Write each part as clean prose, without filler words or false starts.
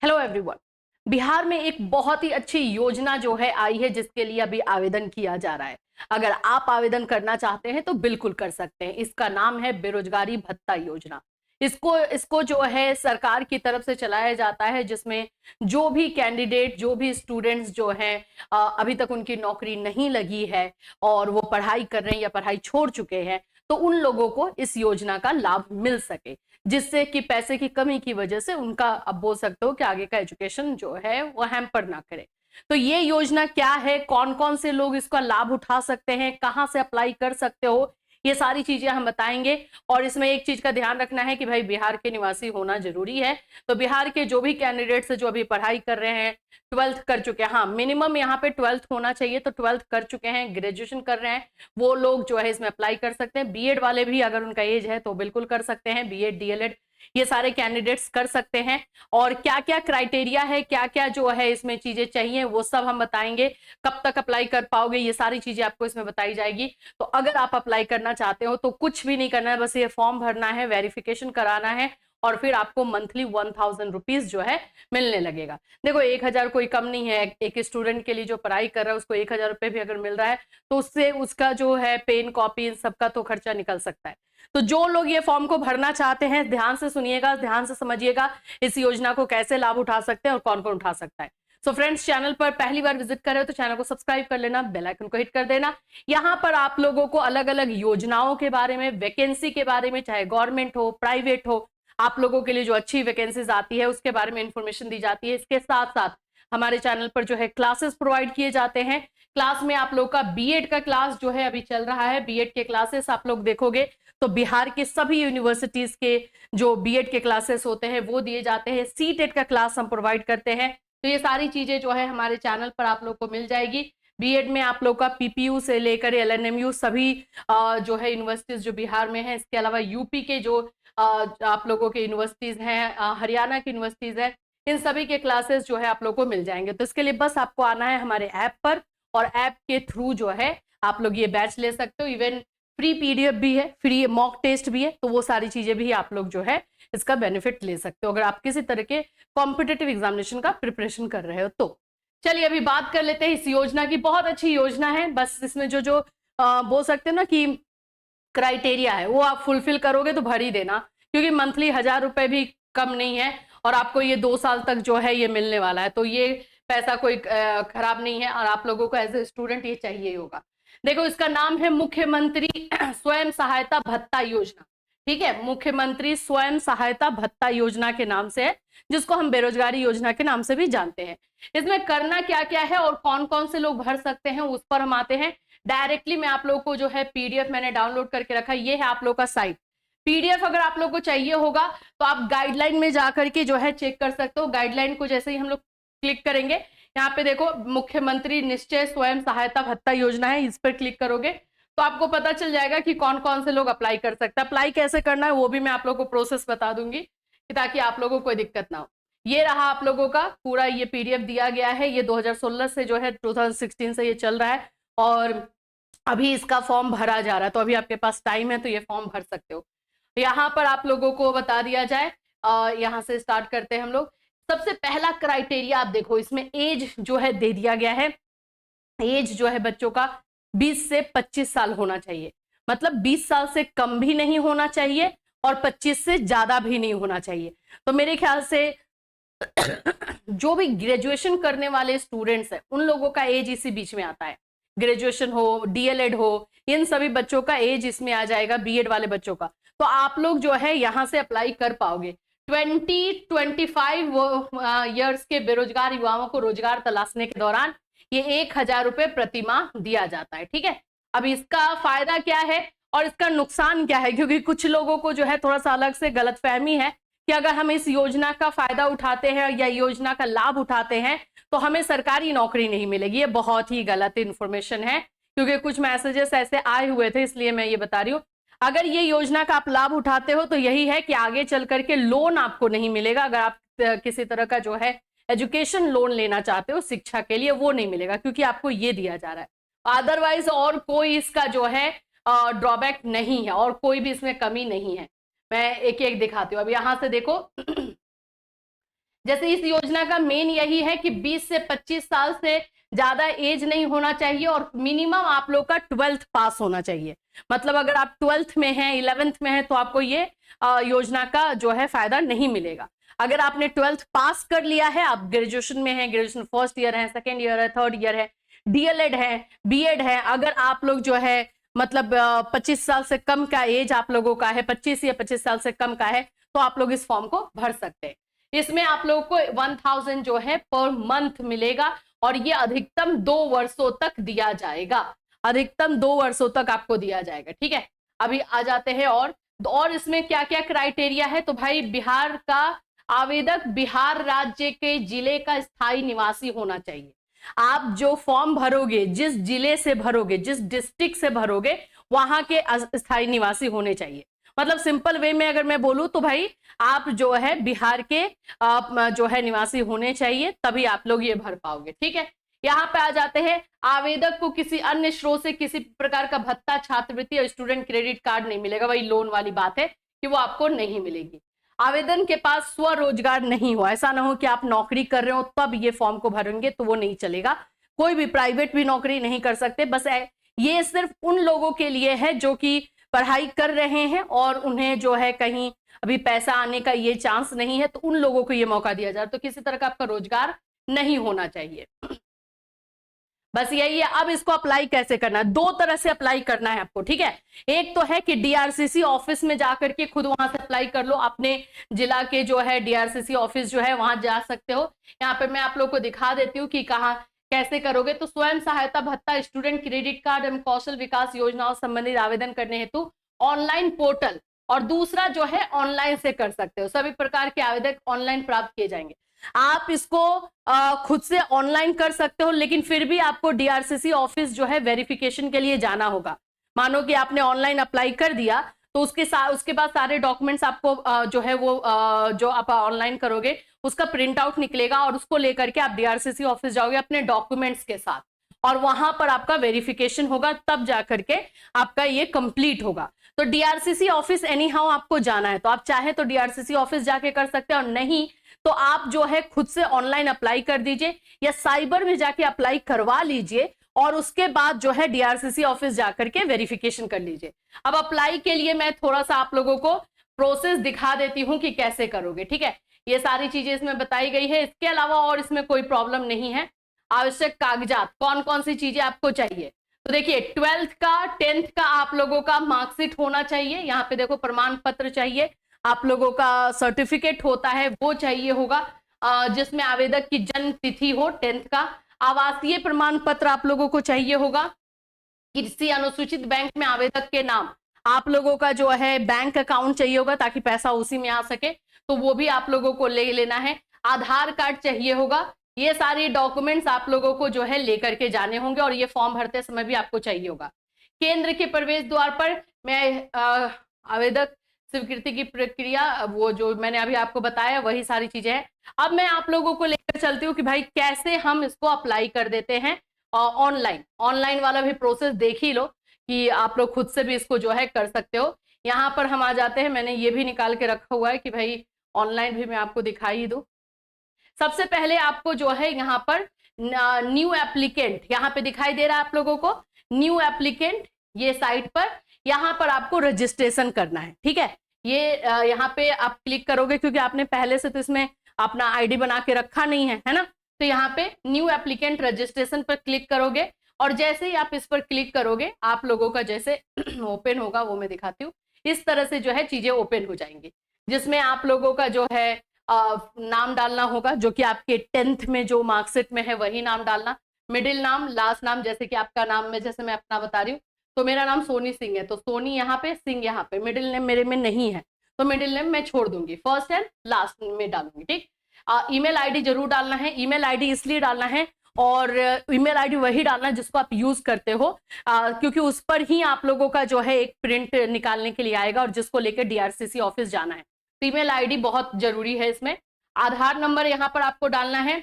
Hello everyone. Bihar में एक बहुत ही अच्छी योजना जो है आई है, जिसके लिए अभी आवेदन किया जा रहा है। अगर आप आवेदन करना चाहते हैं तो बिल्कुल कर सकते हैं। इसका नाम है बेरोजगारी भत्ता योजना। इसको इसको जो है सरकार की तरफ से चलाया जाता है, जिसमें जो भी कैंडिडेट, जो भी स्टूडेंट्स जो हैं, अभी तक उनकी नौकरी नहीं लगी है और वो पढ़ाई कर रहे हैं या पढ़ाई छोड़ चुके हैं, तो उन लोगों को इस योजना का लाभ मिल सके, जिससे कि पैसे की कमी की वजह से उनका, अब बोल सकते हो कि आगे का एजुकेशन जो है वो हैम्पर ना करे। तो ये योजना क्या है, कौन कौन से लोग इसका लाभ उठा सकते हैं, कहां से अप्लाई कर सकते हो, ये सारी चीजें हम बताएंगे। और इसमें एक चीज का ध्यान रखना है कि भाई बिहार के निवासी होना जरूरी है। तो बिहार के जो भी कैंडिडेट्स जो अभी पढ़ाई कर रहे हैं, 12th कर चुके हैं, हाँ मिनिमम यहाँ पे 12th होना चाहिए, तो 12th कर चुके हैं, ग्रेजुएशन कर रहे हैं, वो लोग जो है इसमें अप्लाई कर सकते हैं। बीएड वाले भी अगर उनका एज है तो बिल्कुल कर सकते हैं, बीएड डीएलएड ये सारे कैंडिडेट्स कर सकते हैं। और क्या क्या क्राइटेरिया है, क्या क्या जो है इसमें चीजें चाहिए, वो सब हम बताएंगे। कब तक अप्लाई कर पाओगे, ये सारी चीजें आपको इसमें बताई जाएगी। तो अगर आप अप्लाई करना चाहते हो तो कुछ भी नहीं करना है, बस ये फॉर्म भरना है, वेरिफिकेशन कराना है, और फिर आपको मंथली 1000 रुपीज जो है मिलने लगेगा। देखो 1000 कोई कम नहीं है। एक स्टूडेंट के लिए जो पढ़ाई कर रहा है उसको 1000 रुपए भी अगर मिल रहा है तो उससे उसका जो है पेन कॉपी इन सबका तो खर्चा निकल सकता है। तो जो लोग ये फॉर्म को भरना चाहते हैं, ध्यान से सुनिएगा, ध्यान से समझिएगा इस योजना को कैसे लाभ उठा सकते हैं और कौन कौन उठा सकता है। सो फ्रेंड्स, चैनल पर पहली बार विजिट कर रहे हो तो चैनल को सब्सक्राइब कर लेना, बेल आइकन को हिट कर देना। यहाँ पर आप लोगों को अलग अलग योजनाओं के बारे में, वैकेंसी के बारे में, चाहे गवर्नमेंट हो प्राइवेट हो, आप लोगों के लिए जो अच्छी वैकेंसीज आती है उसके बारे में इंफॉर्मेशन दी जाती है। इसके साथ साथ हमारे चैनल पर जो है क्लासेस प्रोवाइड किए जाते हैं। क्लास में आप लोग का बीएड का क्लास जो है अभी चल रहा है, बीएड के क्लासेस आप लोग देखोगे तो बिहार के सभी यूनिवर्सिटीज के जो बीएड के क्लासेस होते हैं वो दिए जाते हैं। सीटेट का क्लास हम प्रोवाइड करते हैं। तो ये सारी चीजें जो है हमारे चैनल पर आप लोग को मिल जाएगी। बीएड में आप लोग का पीपीयू से लेकर एलएनएमयू सभी जो है यूनिवर्सिटीज जो बिहार में है, इसके अलावा यूपी के जो आप लोगों के यूनिवर्सिटीज हैं, हरियाणा की यूनिवर्सिटीज है, इन सभी के क्लासेस जो है आप लोग को मिल जाएंगे। तो इसके लिए बस आपको आना है हमारे ऐप पर, और ऐप के थ्रू जो है आप लोग ये बैच ले सकते हो। इवन फ्री पीडीएफ भी है, फ्री मॉक टेस्ट भी है, तो वो सारी चीजें भी आप लोग जो है इसका बेनिफिट ले सकते हो अगर आप किसी तरह के कॉम्पिटेटिव एग्जामिनेशन का प्रिपरेशन कर रहे हो तो। चलिए अभी बात कर लेते हैं इस योजना की। बहुत अच्छी योजना है, बस इसमें जो जो बोल सकते हैं ना कि क्राइटेरिया है वो आप फुलफिल करोगे तो भर ही देना, क्योंकि मंथली 1000 रुपए भी कम नहीं है और आपको ये 2 साल तक जो है ये मिलने वाला है। तो ये पैसा कोई खराब नहीं है और आप लोगों को एज ए स्टूडेंट ये चाहिए ही होगा। देखो इसका नाम है मुख्यमंत्री स्वयं सहायता भत्ता योजना। ठीक है, मुख्यमंत्री स्वयं सहायता भत्ता योजना के नाम से है, जिसको हम बेरोजगारी योजना के नाम से भी जानते हैं। इसमें करना क्या क्या है और कौन कौन से लोग भर सकते हैं उस पर हम आते हैं। डायरेक्टली मैं आप लोग को जो है पीडीएफ मैंने डाउनलोड करके रखा है, ये है आप लोग का साइट। पीडीएफ अगर आप लोग को चाहिए होगा तो आप गाइडलाइन में जाकर के जो है चेक कर सकते हो। गाइडलाइन को जैसे ही हम लोग क्लिक करेंगे, यहाँ पे देखो मुख्यमंत्री निश्चय स्वयं सहायता भत्ता योजना है, इस पर क्लिक करोगे तो आपको पता चल जाएगा कि कौन कौन से लोग अप्लाई कर सकते हैं। अप्लाई कैसे करना है वो भी मैं आप लोग को प्रोसेस बता दूंगी, ताकि आप लोगों को कोई दिक्कत ना हो। ये रहा आप लोगों का पूरा ये पीडीएफ दिया गया है। ये 2016 से जो है 2016 से ये चल रहा है और अभी इसका फॉर्म भरा जा रहा है, तो अभी आपके पास टाइम है तो ये फॉर्म भर सकते हो। यहाँ पर आप लोगों को बता दिया जाए, यहाँ से स्टार्ट करते हैं हम लोग। सबसे पहला क्राइटेरिया आप देखो, इसमें एज जो है दे दिया गया है। एज जो है बच्चों का 20 से 25 साल होना चाहिए, मतलब 20 साल से कम भी नहीं होना चाहिए और 25 से ज्यादा भी नहीं होना चाहिए। तो मेरे ख्याल से जो भी ग्रेजुएशन करने वाले स्टूडेंट्स हैं उन लोगों का एज इसी बीच में आता है। ग्रेजुएशन हो, डीएलएड हो, इन सभी बच्चों का एज इसमें आ जाएगा, बीएड वाले बच्चों का। तो आप लोग जो है यहाँ से अप्लाई कर पाओगे। 20-25 ईयर्स के बेरोजगार युवाओं को रोजगार तलाशने के दौरान ये 1000 रुपए प्रति माह दिया जाता है। ठीक है, अब इसका फायदा क्या है और इसका नुकसान क्या है, क्योंकि कुछ लोगों को जो है थोड़ा सा अलग से गलतफहमी है कि अगर हम इस योजना का फायदा उठाते हैं या योजना का लाभ उठाते हैं तो हमें सरकारी नौकरी नहीं मिलेगी। ये बहुत ही गलत इन्फॉर्मेशन है, क्योंकि कुछ मैसेजेस ऐसे आए हुए थे, इसलिए मैं ये बता रही हूँ। अगर ये योजना का आप लाभ उठाते हो तो यही है कि आगे चल करके लोन आपको नहीं मिलेगा। अगर आप किसी तरह का जो है एजुकेशन लोन लेना चाहते हो शिक्षा के लिए, वो नहीं मिलेगा, क्योंकि आपको ये दिया जा रहा है। अदरवाइज और कोई इसका जो है ड्रॉबैक नहीं है और कोई भी इसमें कमी नहीं है। मैं एक एक दिखाती हूँ। अब यहाँ से देखो जैसे इस योजना का मेन यही है कि 20 से 25 साल से ज्यादा एज नहीं होना चाहिए और मिनिमम आप लोग का 12th पास होना चाहिए। मतलब अगर आप 12th में हैं, 11th में हैं, तो आपको ये योजना का जो है फायदा नहीं मिलेगा। अगर आपने 12th पास कर लिया है, आप ग्रेजुएशन में हैं, ग्रेजुएशन फर्स्ट ईयर है, सेकेंड ईयर है, थर्ड ईयर है, डीएलएड है, बीएड है, अगर आप लोग जो है मतलब 25 साल से कम का एज आप लोगों का है, 25 या 25 साल से कम का है, तो आप लोग इस फॉर्म को भर सकते हैं। इसमें आप लोगों को 1000 जो है पर मंथ मिलेगा और ये अधिकतम 2 वर्षों तक दिया जाएगा। अधिकतम 2 वर्षों तक आपको दिया जाएगा। ठीक है, अभी आ जाते हैं और इसमें क्या क्या क्राइटेरिया है। तो भाई बिहार का आवेदक बिहार राज्य के जिले का स्थायी निवासी होना चाहिए। आप जो फॉर्म भरोगे, जिस जिले से भरोगे, जिस डिस्ट्रिक्ट से भरोगे, वहां के स्थायी निवासी होने चाहिए। मतलब सिंपल वे में अगर मैं बोलूं तो भाई आप जो है बिहार के जो है निवासी होने चाहिए, तभी आप लोग ये भर पाओगे। ठीक है, यहाँ पे आ जाते हैं, आवेदक को किसी अन्य स्रोत से किसी प्रकार का भत्ता, छात्रवृत्ति या स्टूडेंट क्रेडिट कार्ड नहीं मिलेगा। वही लोन वाली बात है कि वो आपको नहीं मिलेगी। आवेदन के पास स्वरोजगार नहीं हो, ऐसा ना हो कि आप नौकरी कर रहे हो तब ये फॉर्म को भरेंगे, तो वो नहीं चलेगा। कोई भी प्राइवेट भी नौकरी नहीं कर सकते। बस ये सिर्फ उन लोगों के लिए है जो कि पढ़ाई कर रहे हैं और उन्हें जो है कहीं अभी पैसा आने का ये चांस नहीं है, तो उन लोगों को ये मौका दिया जा रहा है। तो किसी तरह का आपका रोजगार नहीं होना चाहिए। बस यही है। अब इसको अप्लाई कैसे करना है? 2 तरह से अप्लाई करना है आपको। ठीक है, एक तो है कि डीआरसीसी ऑफिस में जाकर के खुद वहां से अप्लाई कर लो। अपने जिला के जो है डीआरसीसी ऑफिस जो है वहां जा सकते हो। यहाँ पे मैं आप लोग को दिखा देती हूँ कि कहाँ कैसे करोगे। तो स्वयं सहायता भत्ता, स्टूडेंट क्रेडिट कार्ड एवं कौशल विकास योजनाओं संबंधित आवेदन करने हेतु ऑनलाइन पोर्टल, और दूसरा जो है ऑनलाइन से कर सकते हो। सभी प्रकार के आवेदन ऑनलाइन प्राप्त किए जाएंगे। आप इसको खुद से ऑनलाइन कर सकते हो, लेकिन फिर भी आपको डीआरसीसी ऑफिस जो है वेरिफिकेशन के लिए जाना होगा। मानो कि आपने ऑनलाइन अप्लाई कर दिया, तो उसके बाद सारे डॉक्यूमेंट्स आपको जो है वो जो आप ऑनलाइन करोगे उसका प्रिंट आउट निकलेगा और उसको लेकर के आप डीआरसीसी ऑफिस जाओगे अपने डॉक्यूमेंट्स के साथ, और वहां पर आपका वेरिफिकेशन होगा, तब जाकर के आपका ये कंप्लीट होगा। तो डीआरसीसी ऑफिस एनी हाउ आपको जाना है, तो आप चाहे तो डीआरसीसी ऑफिस जाके कर सकते हैं, और नहीं तो आप जो है खुद से ऑनलाइन अप्लाई कर दीजिए या साइबर में जाके अप्लाई करवा लीजिए, और उसके बाद जो है डीआरसीसी ऑफिस जाकर के वेरिफिकेशन कर लीजिए। अब अप्लाई के लिए मैं थोड़ा सा आप लोगों को प्रोसेस दिखा देती हूं कि कैसे करोगे। ठीक है, ये सारी चीजें इसमें बताई गई है, इसके अलावा और इसमें कोई प्रॉब्लम नहीं है। आवश्यक कागजात कौन कौन सी चीजें आपको चाहिए, तो देखिए 12th का 10th का आप लोगों का मार्कशीट होना चाहिए। यहाँ पे देखो प्रमाण पत्र चाहिए, आप लोगों का सर्टिफिकेट होता है वो चाहिए होगा, जिसमें आवेदक की जन्म तिथि हो 10th का। आवासीय प्रमाण पत्र आप लोगों को चाहिए होगा। किसी अनुसूचित बैंक में आवेदक के नाम, आप लोगों का जो है बैंक अकाउंट चाहिए होगा ताकि पैसा उसी में आ सके, तो वो भी आप लोगों को ले लेना है। आधार कार्ड चाहिए होगा। ये सारे डॉक्यूमेंट्स आप लोगों को जो है लेकर के जाने होंगे, और ये फॉर्म भरते समय भी आपको चाहिए होगा। केंद्र के प्रवेश द्वार पर मैं आवेदक स्वीकृति की प्रक्रिया, वो जो मैंने अभी आपको बताया वही सारी चीजें हैं। अब मैं आप लोगों को लेकर चलती हूँ कि भाई कैसे हम इसको अप्लाई कर देते हैं ऑनलाइन वाला भी प्रोसेस देख ही लो कि आप लोग खुद से भी इसको जो है कर सकते हो। यहाँ पर हम आ जाते हैं, मैंने ये भी निकाल के रखा हुआ है कि भाई ऑनलाइन भी मैं आपको दिखाई ही दूं। सबसे पहले आपको जो है यहाँ पर न्यू एप्लीकेंट, यहाँ पे दिखाई दे रहा है आप लोगों को न्यू एप्लीकेंट, ये साइट पर यहाँ पर आपको रजिस्ट्रेशन करना है। ठीक है, ये यहाँ पे आप क्लिक करोगे क्योंकि आपने पहले से तो इसमें अपना आईडी बना के रखा नहीं है, है ना। तो यहाँ पे न्यू एप्लीकेंट रजिस्ट्रेशन पर क्लिक करोगे, और जैसे ही आप इस पर क्लिक करोगे आप लोगों का जैसे ओपन होगा वो मैं दिखाती हूँ। इस तरह से जो है चीजें ओपन हो जाएंगी, जिसमें आप लोगों का जो है नाम डालना होगा, जो कि आपके 10th में जो मार्कशीट में है वही नाम डालना। मिडिल नाम, लास्ट नाम, जैसे कि आपका नाम में, जैसे मैं अपना बता रही हूँ, तो मेरा नाम सोनी सिंह है, तो सोनी यहाँ पे, सिंह यहाँ पे। मिडिल नेम मेरे में नहीं है तो मिडिल नेम मैं छोड़ दूंगी, फर्स्ट एंड लास्ट में डालूंगी। ठीक, ईमेल आईडी जरूर डालना है। ईमेल आईडी इसलिए डालना है, और ईमेल आईडी वही डालना है जिसको आप यूज करते हो, क्योंकि उस पर ही आप लोगों का जो है एक प्रिंट निकालने के लिए आएगा, और जिसको लेकर डीआरसीसी ऑफिस जाना है। ईमेल आईडी बहुत जरूरी है इसमें। आधार नंबर यहाँ पर आपको डालना है,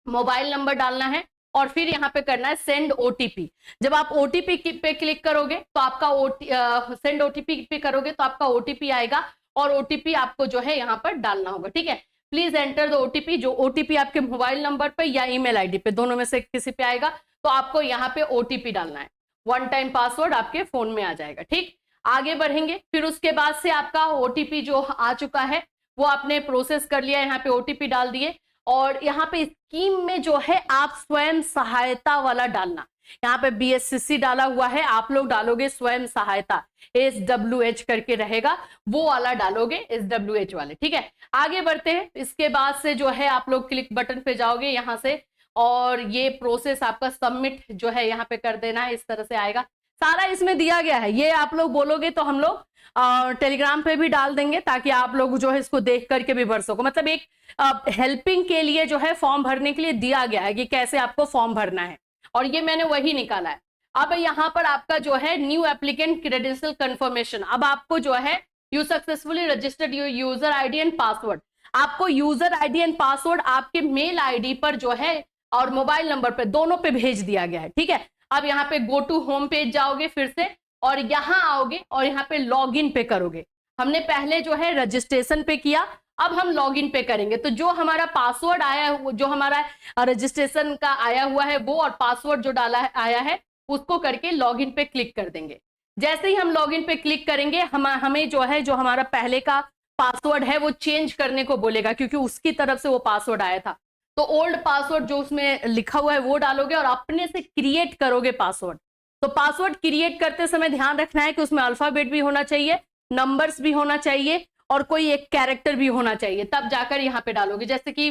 मोबाइल नंबर डालना है, और फिर यहाँ पे करना है सेंड ओटीपी। जब आप ओटीपी पे क्लिक करोगे तो आपका सेंड ओटीपी पे करोगे तो आपका ओटीपी आएगा, और ओटीपी आपको जो है यहाँ पर डालना होगा। ठीक है, प्लीज एंटर द ओटीपी। जो ओटीपी आपके मोबाइल नंबर पे या ईमेल आईडी पे, दोनों में से किसी पे आएगा, तो आपको यहाँ पे ओटीपी डालना है। वन टाइम पासवर्ड आपके फोन में आ जाएगा। ठीक, आगे बढ़ेंगे। फिर उसके बाद से आपका ओटीपी जो आ चुका है वो आपने प्रोसेस कर लिया, यहाँ पे ओटीपी डाल दिए। और यहाँ पे स्कीम में जो है आप स्वयं सहायता वाला डालना, यहाँ पे बीएससीसी डाला हुआ है, आप लोग डालोगे स्वयं सहायता, SWH करके रहेगा, वो वाला डालोगे, SWH वाले। ठीक है, आगे बढ़ते हैं। इसके बाद से जो है आप लोग क्लिक बटन पे जाओगे यहाँ से, और ये प्रोसेस आपका सबमिट जो है यहाँ पे कर देना है। इस तरह से आएगा, सारा इसमें दिया गया है। ये आप लोग बोलोगे तो हम लोग टेलीग्राम पे भी डाल देंगे, ताकि आप लोग जो है इसको देख करके भी भर सको। मतलब एक हेल्पिंग के लिए जो है फॉर्म भरने के लिए दिया गया है कि कैसे आपको फॉर्म भरना है, और ये मैंने वही निकाला है। अब यहाँ पर आपका जो है न्यू एप्लीकेंट क्रेडेंशियल कंफर्मेशन, अब आपको जो है you successfully registered your user ID and password, आपको यूजर आईडी एंड पासवर्ड आपके मेल आईडी पर जो है और मोबाइल नंबर पे, दोनों पे भेज दिया गया है। ठीक है, अब यहाँ पे गो टू होम पेज जाओगे फिर से, और यहाँ आओगे और यहाँ पे लॉग इन पे करोगे। हमने पहले जो है रजिस्ट्रेशन पे किया, अब हम लॉग इन पे करेंगे। तो जो हमारा पासवर्ड आया, जो हमारा रजिस्ट्रेशन का आया हुआ है वो, और पासवर्ड जो डाला है आया है, उसको करके लॉग इन पे क्लिक कर देंगे। जैसे ही हम लॉग इन पे क्लिक करेंगे, हमें जो है, जो हमारा पहले का पासवर्ड है वो चेंज करने को बोलेगा, क्योंकि उसकी तरफ से वो पासवर्ड आया था। तो ओल्ड पासवर्ड जो उसमें लिखा हुआ है वो डालोगे, और अपने से क्रिएट करोगे पासवर्ड। तो पासवर्ड क्रिएट करते समय ध्यान रखना है कि उसमें अल्फाबेट भी होना चाहिए, नंबर्स भी होना चाहिए, और कोई एक कैरेक्टर भी होना चाहिए, तब जाकर यहाँ पे डालोगे। जैसे कि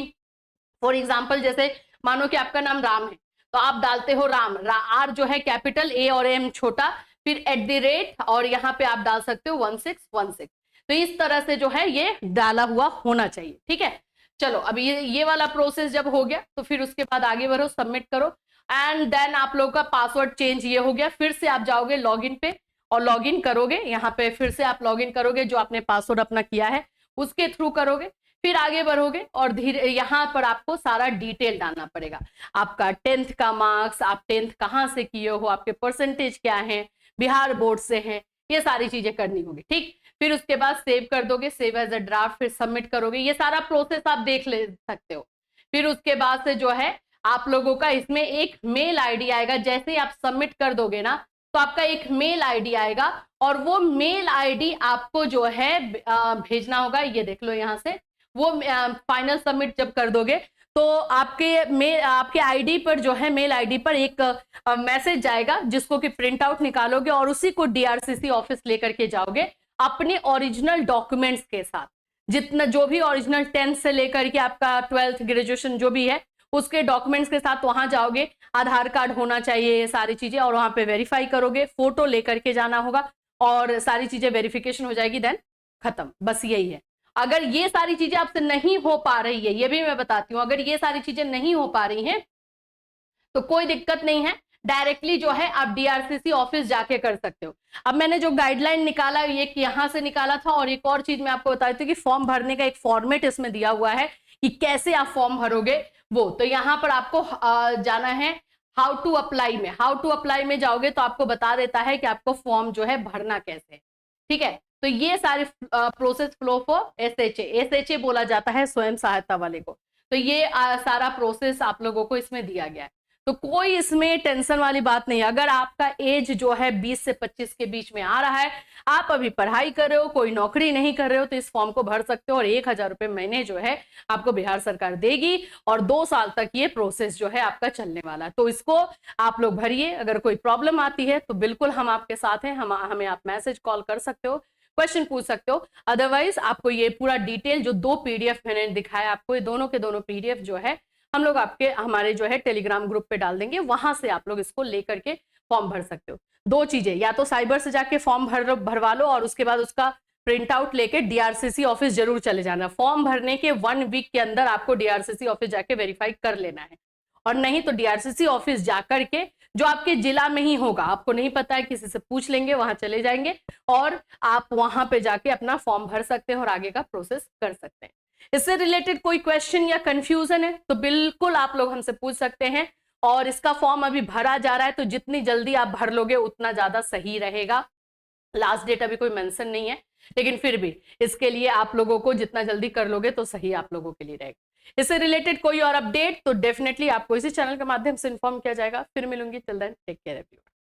फॉर एग्जाम्पल, जैसे मानो कि आपका नाम राम है, तो आप डालते हो राम, आर जो है कैपिटल, ए और एम छोटा, फिर @ और यहाँ पे आप डाल सकते हो 1616। तो इस तरह से जो है ये डाला हुआ होना चाहिए। ठीक है, चलो अब ये वाला प्रोसेस जब हो गया, तो फिर उसके बाद आगे बढ़ो, सबमिट करो, एंड देन आप लोगों का पासवर्ड चेंज ये हो गया। फिर से आप जाओगे लॉगिन पे और लॉगिन करोगे, यहाँ पे फिर से आप लॉगिन करोगे, जो आपने पासवर्ड अपना किया है उसके थ्रू करोगे। फिर आगे बढ़ोगे और धीरे यहाँ पर आपको सारा डिटेल डालना पड़ेगा, आपका 10th का मार्क्स, आप 10th कहाँ से किए हो, आपके परसेंटेज क्या है, बिहार बोर्ड से हैं, ये सारी चीजें करनी होगी। ठीक, फिर उसके बाद सेव कर दोगे, सेव एज अ ड्राफ्ट, फिर सबमिट करोगे। ये सारा प्रोसेस आप देख ले सकते हो। फिर उसके बाद से जो है आप लोगों का इसमें एक मेल आईडी आएगा। जैसे ही आप सबमिट कर दोगे ना, तो आपका एक मेल आईडी आएगा, और वो मेल आईडी आपको जो है भेजना होगा। ये देख लो यहाँ से, वो फाइनल सबमिट जब कर दोगे तो आपके आईडी पर जो है, मेल आईडी पर एक मैसेज जाएगा, जिसको कि प्रिंट आउट निकालोगे और उसी को डीआरसीसी ऑफिस लेकर के जाओगे अपने ओरिजिनल डॉक्यूमेंट्स के साथ। जितना जो भी ओरिजिनल 10th से लेकर के आपका 12th ग्रेजुएशन जो भी है, उसके डॉक्यूमेंट्स के साथ वहां जाओगे। आधार कार्ड होना चाहिए, सारी चीजें, और वहां पे वेरीफाई करोगे, फोटो लेकर के जाना होगा, और सारी चीजें वेरिफिकेशन हो जाएगी, देन खत्म। बस यही है। अगर ये सारी चीजें आपसे नहीं हो पा रही है, ये भी मैं बताती हूँ, अगर ये सारी चीजें नहीं हो पा रही हैं तो कोई दिक्कत नहीं है, डायरेक्टली जो है आप डीआरसीसी ऑफिस जाके कर सकते हो। अब मैंने जो गाइडलाइन निकाला, ये यहाँ से निकाला था, और एक और चीज मैं आपको बता देती हूँ कि फॉर्म भरने का एक फॉर्मेट इसमें दिया हुआ है कि कैसे आप फॉर्म भरोगे वो। तो यहाँ पर आपको जाना है हाउ टू अप्लाई में। हाउ टू अप्लाई में जाओगे तो आपको बता देता है कि आपको फॉर्म जो है भरना कैसे। ठीक है, तो ये सारे प्रोसेस फ्लो फॉर एसएचए बोला जाता है स्वयं सहायता वाले को। तो ये सारा प्रोसेस आप लोगों को इसमें दिया गया है। तो कोई इसमें टेंशन वाली बात नहीं। अगर आपका एज जो है 20 से 25 के बीच में आ रहा है, आप अभी पढ़ाई कर रहे हो, कोई नौकरी नहीं कर रहे हो, तो इस फॉर्म को भर सकते हो, और 1000 रुपए महीने जो है आपको बिहार सरकार देगी, और 2 साल तक ये प्रोसेस जो है आपका चलने वाला है। तो इसको आप लोग भरिए। अगर कोई प्रॉब्लम आती है तो बिल्कुल हम आपके साथ हैं, हमें आप मैसेज कॉल कर सकते हो, क्वेश्चन पूछ सकते हो। अदरवाइज आपको ये पूरा डिटेल जो 2 पीडीएफ मैंने दिखाया आपको, ये दोनों के दोनों पीडीएफ जो है हम लोग हमारे जो है टेलीग्राम ग्रुप पे डाल देंगे, वहां से आप लोग इसको लेकर के फॉर्म भर सकते हो। 2 चीजें, या तो साइबर से जाके फॉर्म भरवा लो, और उसके बाद उसका प्रिंट आउट लेके डीआरसीसी ऑफिस जरूर चले जाना। फॉर्म भरने के 1 वीक के अंदर आपको डीआरसीसी ऑफिस जाके वेरीफाई कर लेना है, और नहीं तो डीआरसीसी ऑफिस जाकर के, जो आपके जिला में ही होगा, आपको नहीं पता है किसी से पूछ लेंगे, वहां चले जाएंगे और आप वहां पे जाके अपना फॉर्म भर सकते हैं और आगे का प्रोसेस कर सकते हैं। इससे रिलेटेड कोई क्वेश्चन या कंफ्यूजन है तो बिल्कुल आप लोग हमसे पूछ सकते हैं। और इसका फॉर्म अभी भरा जा रहा है, तो जितनी जल्दी आप भर लोगे उतना ज्यादा सही रहेगा। लास्ट डेट अभी कोई मेंशन नहीं है, लेकिन फिर भी इसके लिए आप लोगों को जितना जल्दी कर लोगे तो सही आप लोगों के लिए रहेगा। इससे रिलेटेड कोई और अपडेट तो डेफिनेटली आपको इसी चैनल के माध्यम से इन्फॉर्म किया जाएगा। फिर मिलूंगी, till then take care everyone.